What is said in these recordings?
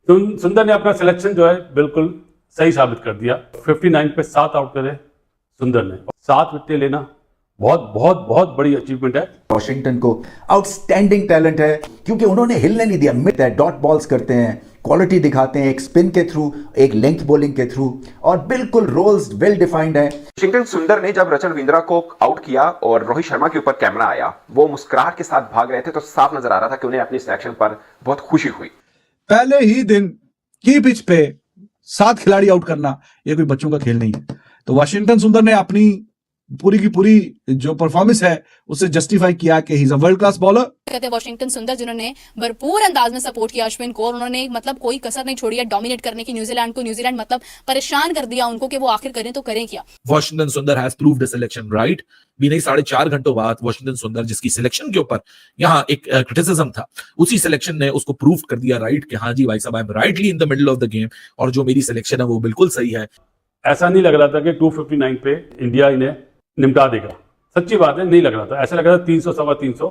सुंदर ने अपना सिलेक्शन जो है बिल्कुल सही साबित कर दिया। 59 पे 7 आउट करे सुंदर ने, 7 विकेटें लेना बहुत बहुत बहुत बड़ी अचीवमेंट है। वॉशिंगटन को आउटस्टैंडिंग टैलेंट है क्योंकि उन्होंने हिलने नहीं दिया। मिड है, डॉट बॉल्स करते हैं, क्वालिटी दिखाते हैं, एक स्पिन के थ्रू, एक लेंथ बॉलिंग के थ्रू, और बिल्कुल रोल्स वेल डिफाइंड है। वॉशिंगटन सुंदर ने जब रचन रविंद्रा को आउट किया और रोहित शर्मा के ऊपर कैमरा आया, वो मुस्कुराहट के साथ भाग रहे थे, तो साफ नजर आ रहा था कि उन्हें अपनी सिलेक्शन पर बहुत खुशी हुई। पहले ही दिन की पिच पे 7 खिलाड़ी आउट करना ये कोई बच्चों का खेल नहीं है। तो वॉशिंगटन सुंदर ने अपनी पूरी की पूरी जो परफॉर्मेंस है उसे जस्टिफाई किया कि he is a world class bowler. कहते हैं वॉशिंगटन सुंदर जिन्होंने भरपूर अंदाज में सपोर्ट किया अश्विन को, और उन्होंने मतलब कोई कसर नहीं छोड़ी है डोमिनेट करने की न्यूजीलैंड को। न्यूजीलैंड मतलब परेशान कर दिया उनको कि वो आखिर करें तो करें क्या। वॉशिंगटन सुंदर has proved a selection right. भी नहीं 4.5 घंटों बाद वॉशिंगटन सुंदर जिसकी सिलेक्शन के ऊपर यहाँ एक क्रिटिसिज्म था, उसी सिलेक्शन ने उसको प्रूव कर दिया राइट कि हाँ जी भाई साहब I am rightly in the middle of the game, और जो मेरी सिलेक्शन है वो बिल्कुल सही है। ऐसा नहीं लग रहा था कि 259 पे इंडिया इन्हें निपटा देगा, सच्ची बात है नहीं लग रहा था। ऐसा लग रहा था 300 सवा 300,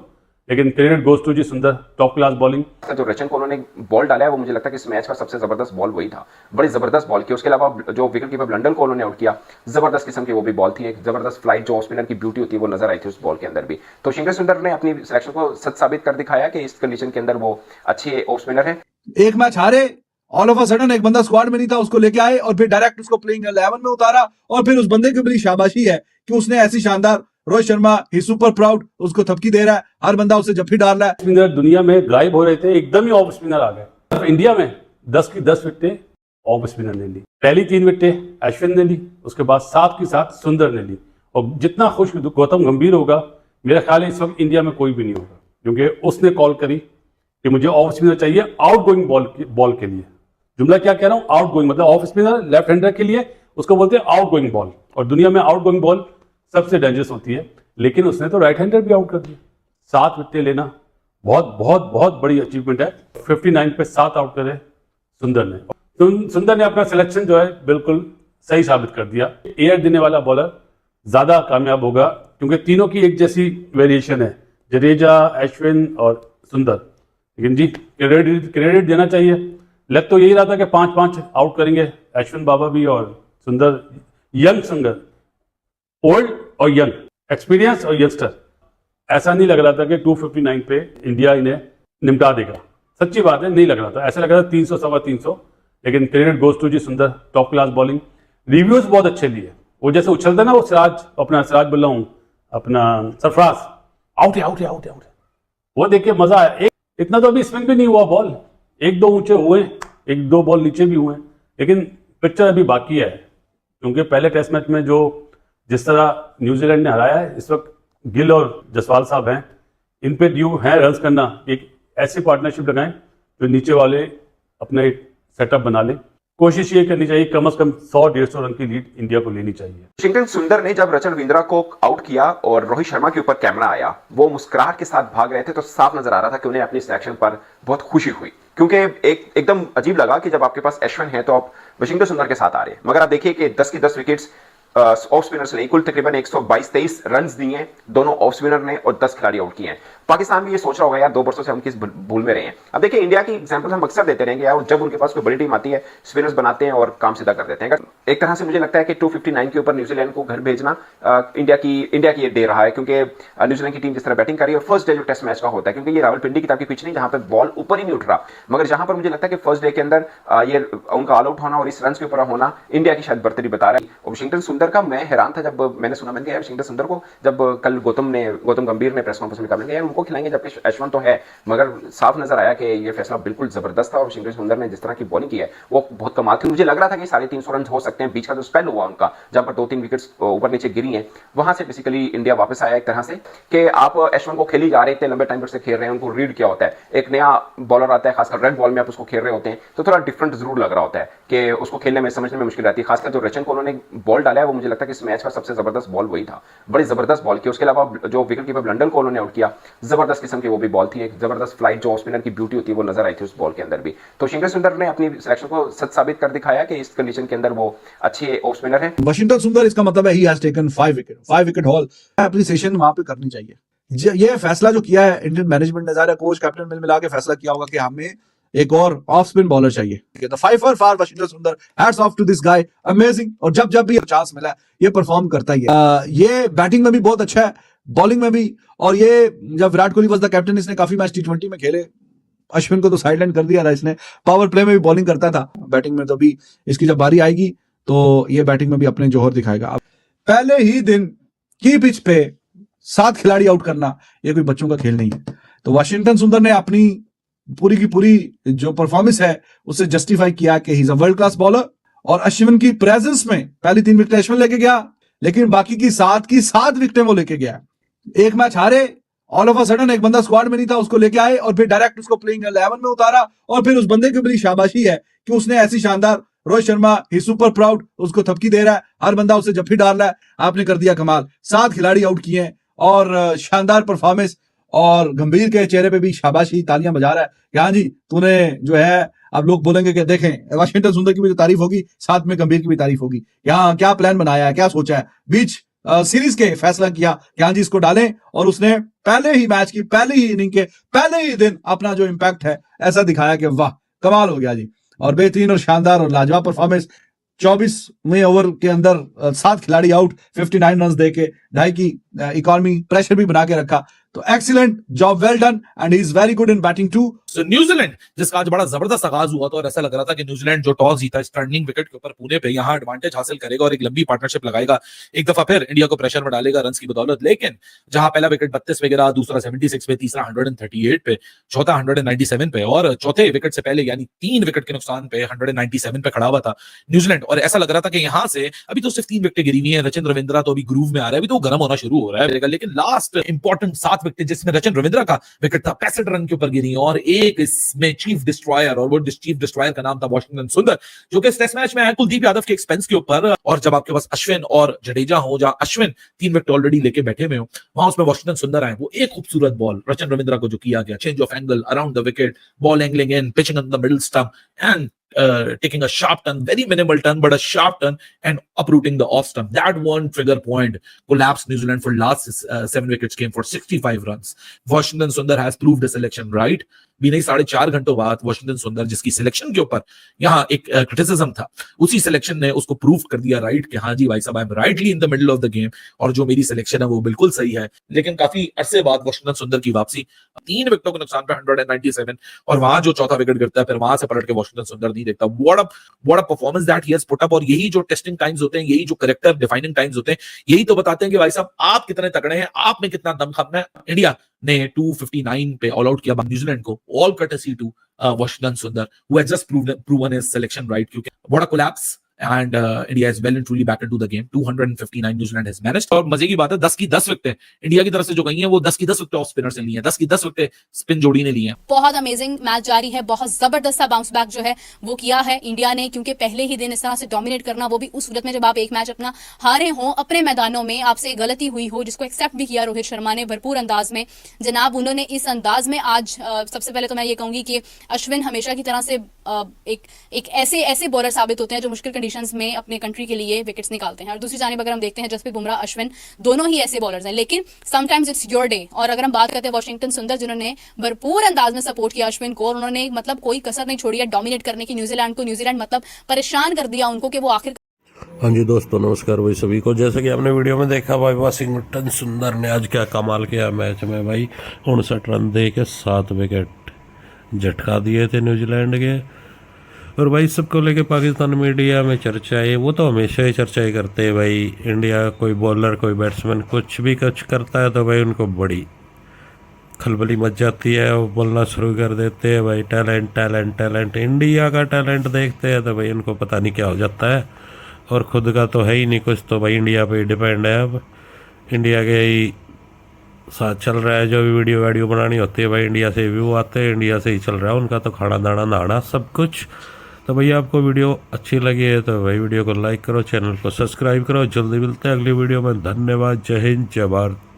लेकिन क्रेडिट गोज टू जी सुंदर, टॉप क्लास बॉलिंग। जो रचन को उन्होंने बॉल डाला है वो मुझे लगता है कि इस मैच का सबसे जबरदस्त बॉल वही था, बड़ी जबरदस्त बॉल की। उसके अलावा जो विकेट कीपर लंडन को उन्होंने आउट किया, जबरदस्त किस्म की वो भी बॉल थी, एक जबरदस्त फ्लाइट जो ऑफ स्पिनर की ब्यूटी होती है वो नजर आई थी उस बॉल के अंदर भी। तो वॉशिंगटन सुंदर ने अपनी सिलेक्शन को सच साबित कर दिखाया कि इस कंडीशन के अंदर वो अच्छे ऑफ स्पिनर है। एक मैच हारे, ऑल ऑफ अ सडन एक बंदा स्क्वाड में नहीं था, उसको लेके आए और फिर डायरेक्ट उसको प्लेइंग 11 में उतारा, और फिर उस बंदे की बड़ी शाबाशी है कि उसने ऐसी शानदार, रोहित शर्मा ही सुपर प्राउड, उसको थपकी दे रहा है, हर बंदा उसे जफ्फी डाल रहा है। स्पिनर दुनिया में गायब हो रहे थे, एकदम ही ऑफ स्पिनर आ गए। तो इंडिया में 10 की 10 विकेटें ऑफ स्पिनर ने ली। पहली 3 विकेटें अश्विन ने ली, उसके बाद 7 की 7 सुंदर ने ली। और जितना खुश गौतम गंभीर होगा, मेरा ख्याल है इस वक्त इंडिया में कोई भी नहीं होगा, क्योंकि उसने कॉल करी कि मुझे ऑफ स्पिनर चाहिए आउट गोइंग बॉल के लिए। जुमला क्या कह रहा हूं, आउट गोइंग मतलब ऑफ स्पिनर लेफ्ट हैंडर के लिए उसको बोलते हैं आउट गोइंग बॉल, और दुनिया में आउट गोइंग बॉल सबसे डेंजरस होती है। लेकिन उसने तो राइट हैंडर भी आउट कर दिया। 7 विकेटें लेना बहुत बहुत बहुत बड़ी अचीवमेंट है। 59 पे 7 आउट करे सुंदर ने। सुंदर ने अपना सिलेक्शन जो है बिल्कुल सही साबित कर दिया। एयर देने वाला बॉलर ज्यादा कामयाब होगा, क्योंकि तीनों की एक जैसी वेरिएशन है, जडेजा, अश्विन और सुंदर। लेकिन जी क्रेडिट देना चाहिए। लग तो यही रहा था कि 5-5 आउट करेंगे अश्विन बाबा भी और सुंदर। यंग सुंदर, ओल्ड और यंग, एक्सपीरियंस और यंगस्टर। ऐसा नहीं लग रहा था कि 259 पे इंडिया इन्हें निपटा देगा, सच्ची बात है नहीं लग रहा था। ऐसा लग रहा था 300 सवा 300, लेकिन क्रेडिट गोज टू जी सुंदर, टॉप क्लास बॉलिंग। रिव्यूज बहुत अच्छे लिए। वो जैसे उछलता ना वो सिराज बोल रहा हूँ, अपना सरफराज, आउट है आउट है आउट है आउट है, वो देख के मजा आया। इतना तो अभी स्पिन भी नहीं हुआ बॉल, 1-2 ऊंचे हुए, 1-2 बॉल नीचे भी हुए, लेकिन पिक्चर अभी बाकी है। क्योंकि पहले टेस्ट मैच में जो जिस तरह न्यूजीलैंड ने हराया है, इस वक्त गिल और जसवाल साहब हैं, इन पे ड्यू है रन्स करना। एक ऐसी पार्टनरशिप लगाएं जो नीचे वाले अपना एक सेटअप बना लें। कोशिश ये करनी चाहिए कम से कम 100-150 रन की लीड इंडिया को लेनी चाहिए। वॉशिंगटन सुंदर ने जब रचन रविंद्रा को आउट किया और रोहित शर्मा के ऊपर कैमरा आया, वो मुस्कुराहट के साथ भाग रहे थे, तो साफ नजर आ रहा था कि उन्हें अपनी सिलेक्शन पर बहुत खुशी हुई। क्योंकि एकदम अजीब लगा कि जब आपके पास अश्विन है तो आप वॉशिंगटन सुंदर के साथ आ रहे हैं, मगर आप देखिए कि 10 की 10 विकेट्स ऑफ स्पिनर्स ने कुल तकरीबन 122-23 रन दिए हैं, दोनों ऑफ स्पिनर ने, और 10 खिलाड़ी आउट किए हैं। पाकिस्तान भी ये सोच रहा होगा यार 2 वर्षों से हम किस भूल में रहे हैं। अब देखिए इंडिया की एग्जांपल हम अक्सर देते रहेंगे यार, जब उनके पास कोई बड़ी टीम आती है स्पिनर्स बनाते हैं और काम सीधा कर देते हैं। एक तरह से मुझे लगता है कि 259 के ऊपर न्यूजीलैंड को घर भेजना इंडिया की डे रहा है, क्योंकि न्यूजीलैंड की टीम जिस तरह बैटिंग कर रही है, और फर्स्ट डे जो टेस्ट मैच का होता है, क्योंकि ये रावलपिंडी की तरह की पिच नहीं जहां पर बॉल ऊपर ही नहीं उठ रहा, मगर जहां पर मुझे लगता है कि फर्स्ट डे के अंदर ये उनका ऑल आउट होना और इस रन के ऊपर होना इंडिया की शायद बर्तरी बता रहा है। वॉशिंगटन सुंदर का मैं हैरान था जब मैंने सुना, मैंने कहा वॉशिंगटन सुंदर को जब कल गौतम गंभीर ने प्रेस कॉन्फ्रेंस में कहा यार उनको खिलाएंगे, जबकि अश्विन तो है, मगर साफ नजर आया कि ये फैसला बिल्कुल जबरदस्त था। और वॉशिंगटन सुंदर ने जिस तरह की बॉलिंग की है वो बहुत कमाल थी। मुझे लग रहा था कि 350 रन हो सकते हैं। बीच का जो स्पेल हुआ उनका, जहां पर 2-3 विकेट्स ऊपर नीचे गिरी हैं, वहां से बेसिकली इंडिया वापस आया एक तरह से कि आप अश्विन को खेली जा रहे थे, लंबे टाइम से खेल रहे हैं, उनको रीड क्या होता है, एक नया बॉलर आता है, खासकर रेड बॉल में आप उसको खेल रहे होते हैं तो थोड़ा डिफरेंट जरूर लग रहा होता है कि उसको खेलने में समझने में मुश्किल आती है। खासकर जो रचन को उन्होंने बॉल डाला है वो मुझे लगता है कि इस मैच का सबसे जबरदस्त बॉल वही था, बड़ी जबरदस्त बॉल की। उसके अलावा जो विकेट कीपर लंडन को उन्होंने आउट किया, जबरदस्त किस्म की वो भी बॉल थी, एक जबरदस्त फ्लाइट जो ऑफ स्पिनर की ब्यूटी होती है वो नजर आई थी उस बॉल के अंदर भी। तो वॉशिंगटन सुंदर ने अपनी सिलेक्शन को सच साबित कर दिखाया कि इस कंडीशन के अंदर वो अच्छे ऑफ स्पिनर है। वॉशिंगटन सुंदर, इसका मतलब है he has taken 5 wicket haul. Appreciation वहां पे करनी चाहिए। ये फैसला जो किया है इंडियन मैनेजमेंट ने, ज़ाहिर कोच कैप्टन मिला के फैसला किया होगा कि हमें एक और ऑफ स्पिन बॉलर चाहिए। The fiver for Washington Sundar, hats off to this guy, amazing. और जब भी चांस मिला है ये परफॉर्म करता ही है। ये बैटिंग में भी बहुत अच्छा है, बॉलिंग में भी। और ये जब Virat Kohli was the captain, इसने काफी मैच T20 में खेले। अश्विन को तो साइडलाइन कर दिया था इसने, पावर प्ले में भी बॉलिंग करता था, बैटिंग में तो भी इसकी जब बारी आएगी तो ये बैटिंग में भी अपने जोहर दिखाएगा। अब पहले ही दिन की पिच पे 7 खिलाड़ी आउट करना ये कोई बच्चों का खेल नहीं है। तो वाशिंगटन सुंदर ने अपनी पूरी की पूरी जो परफॉर्मेंस है उससे जस्टिफाई किया कि he is a world class bowler. और अश्विन की प्रेजेंस में पहली 3 विकेट अश्विन लेके गया, लेकिन बाकी की 7 विकेटें वो लेके गया। एक मैच हारे, ऑल ऑफ अ सडन एक बंदा स्क्वाड में नहीं था, उसको लेके आए और फिर डायरेक्ट उसको प्लेइंग 11 में उतारा। और फिर उस बंदे की बड़ी शाबाशी है कि उसने ऐसी शानदार, रोहित शर्मा ही सुपर प्राउड, उसको थपकी दे रहा है, हर बंदा उसे जफ्फी डाल रहा है, आपने कर दिया कमाल। 7 खिलाड़ी आउट किए हैं और शानदार परफॉर्मेंस। और गंभीर के चेहरे पे भी शाबाशी, तालियां बजा रहा है कि हाँ जी तूने जो है, अब लोग बोलेंगे कि देखें वाशिंगटन सुंदर की भी तो तारीफ होगी, साथ में गंभीर की भी तारीफ होगी। यहाँ क्या प्लान बनाया है, क्या सोचा है, बीच सीरीज के फैसला किया कि हाँ जी इसको डालें। और उसने पहले ही मैच की पहले ही इनिंग के पहले ही दिन अपना जो इंपैक्ट है ऐसा दिखाया कि वाह कमाल हो गया जी। और बेहतरीन और शानदार और लाजवाब परफॉर्मेंस। 24वें ओवर के अंदर 7 खिलाड़ी आउट, 59 रन देके 2.5 की इकॉनमी, प्रेशर भी बना के रखा। तो excellent job, well done, and he is very good in batting too. So, New Zealand जिसका आज बड़ा जबरदस्त आगाज हुआ था और ऐसा लग रहा था कि न्यूजीलैंड जो टॉस जीता है टर्निंग विकेट के ऊपर पुणे पे, यहां एडवांटेज हासिल करेगा और एक लंबी पार्टनरशिप लगाएगा, एक दफा फिर इंडिया को प्रेशर में डालेगा रन की बदौलत। लेकिन जहां पहला विकेट 32 पे गिरा, दूसरा 76 पे, तीसरा 138 पे, चौथा 197 पे और चौथे विकेट से पहले यानी 3 विकेट के नुकसान पे 197 पे खड़ा हुआ था न्यूजीलैंड। और ऐसा लग रहा था कि यहां से अभी तो सिर्फ 3 विकेटें गिरी हुई है, रचिन रविंद्रा तो अभी ग्रूव में आ रहा है, अभी तो गर्म होना शुरू हो रहा है। लेकिन लास्ट इंपॉर्टेंट 7 विकेट जिसमें रचिन रविंद्रा का विकेट था 65 रन के ऊपर गिरी और एक इसमें चीफ डिस्ट्रॉयर, और वो चीफ डिस्ट्रॉयर का नाम था वाशिंगटन सुंदर, जो कि इस टेस्ट मैच में है कुलदीप यादव के एक्सपेंस के ऊपर। और जब आपके पास अश्विन और जडेजा हो, जहां अश्विन 3 विकेट ऑलरेडी लेके बैठे हुए हो, वहां उसमें वाशिंगटन सुंदर आए, वो एक खूबसूरत बॉल रचिन रविंद्रा को जो किया गया, change of angle around the wicket, ball angling in, pitching on the middle stump and taking a sharp turn, very minimal turn, but a sharp turn and uprooting the off stump. That one trigger point collapsed New Zealand for last 7 wickets came for 65 runs. Washington Sundar has proved his selection right. भी नहीं 4.5 घंटों बाद Washington सुंदर जिसकी selection के ऊपर यहाँ एक क्रिटिसिज्म था, उसी सिलेक्शन ने उसको प्रूव कर दिया राइट कि हाँ जी भाई साहब, I am rightly in the middle of the game और जो मेरी सिलेक्शन है वो बिल्कुल सही है। लेकिन काफी अरसे बाद वाशिंगटन सुंदर की वापसी, 3 विकेटों के नुकसान पे 197 और वहां जो चौथा विकेट गिरता है फिर वहां से पलट के वाशिंगटन सुंदर नहीं देखता। What a performance that he has put up. और यही जो टेस्टिंग टाइम्स होते हैं, यही जो कैरेक्टर डिफाइनिंग टाइम्स होते हैं, यही तो बताते हैं कि भाई साहब आप कितने तगड़े हैं, आप में कितना दमखम है। इंडिया ने 259 पे ऑल आउट किया न्यूजीलैंड को, all courtesy to Washington Sundar, who has just proven his selection right. क्योंकि what a collapse and India is well and truly back into the game. 259 New Zealand has managed. और मजे की बात है 10 की 10 विकेटें India की तरफ से जो गई हैं वो 10 की 10 विकेटें ऑफ स्पिनर से ली हैं, 10 की 10 विकेटें स्पिन जोड़ी ने ली हैं। बहुत अमेजिंग मैच जारी है, बहुत जबरदस्त सा बाउंस बैक जो है वो किया है इंडिया ने, क्योंकि पहले ही दिन इस तरह से डोमिनेट करना, वो भी उस सूरत में जब आप एक मैच अपना हारे हो, अपने मैदानों में आपसे गलती हुई हो, जिसको एक्सेप्ट भी किया रोहित शर्मा ने भरपूर अंदाज में। जनाब उन्होंने इस अंदाज में आज सबसे पहले तो मैं ये कहूंगी कि अश्विन हमेशा की तरह से एक ऐसे बॉलर साबित होते हैं जो मुश्किल कंडीशंस में अपने कंट्री के लिए विकेट्स निकालते हैं। और दूसरी जानिब अगर हम देखते हैं जसप्रीत बुमराह, अश्विन दोनों ही ऐसे बॉलर्स हैं, लेकिन समटाइम्स इट्स योर डे। और अगर हम बात करते हैं वाशिंगटन सुंदर, जिन्होंने भरपूर अंदाज में सपोर्ट किया अश्विन को, और उन्होंने मतलब कोई कसर नहीं छोड़ी है डोमिनेट करने की न्यूजीलैंड को। न्यूजीलैंड मतलब परेशान कर दिया उनको कि वो आखिर। हाँ जी दोस्तों नमस्कार भाई सभी को। जैसे कि आपने वीडियो में देखा भाई वाशिंगटन सुंदर ने आज क्या कमाल किया मैच में भाई, 59 रन दे के 7 विकेट झटका दिए थे न्यूजीलैंड के। और भाई सबको लेके पाकिस्तान मीडिया में चर्चा है, वो तो हमेशा ही चर्चा ही करते हैं भाई, इंडिया कोई बॉलर कोई बैट्समैन कुछ भी कुछ करता है तो भाई उनको बड़ी खलबली मच जाती है, वो बोलना शुरू कर देते हैं भाई टैलेंट टैलेंट टैलेंट। इंडिया का टैलेंट देखते हैं तो भाई उनको पता नहीं क्या हो जाता है, और ख़ुद का तो है ही नहीं कुछ, तो भाई इंडिया पे ही डिपेंड है। अब इंडिया के ही साथ चल रहा है, जो भी वीडियो बनानी होती है भाई इंडिया से व्यू आते हैं, इंडिया से ही चल रहा है उनका तो, खाना दाना नहाना सब कुछ। तो भैया आपको वीडियो अच्छी लगी है तो भाई वीडियो को लाइक करो, चैनल को सब्सक्राइब करो। जल्दी मिलते हैं अगली वीडियो में। धन्यवाद, जय हिंद, जय भारत।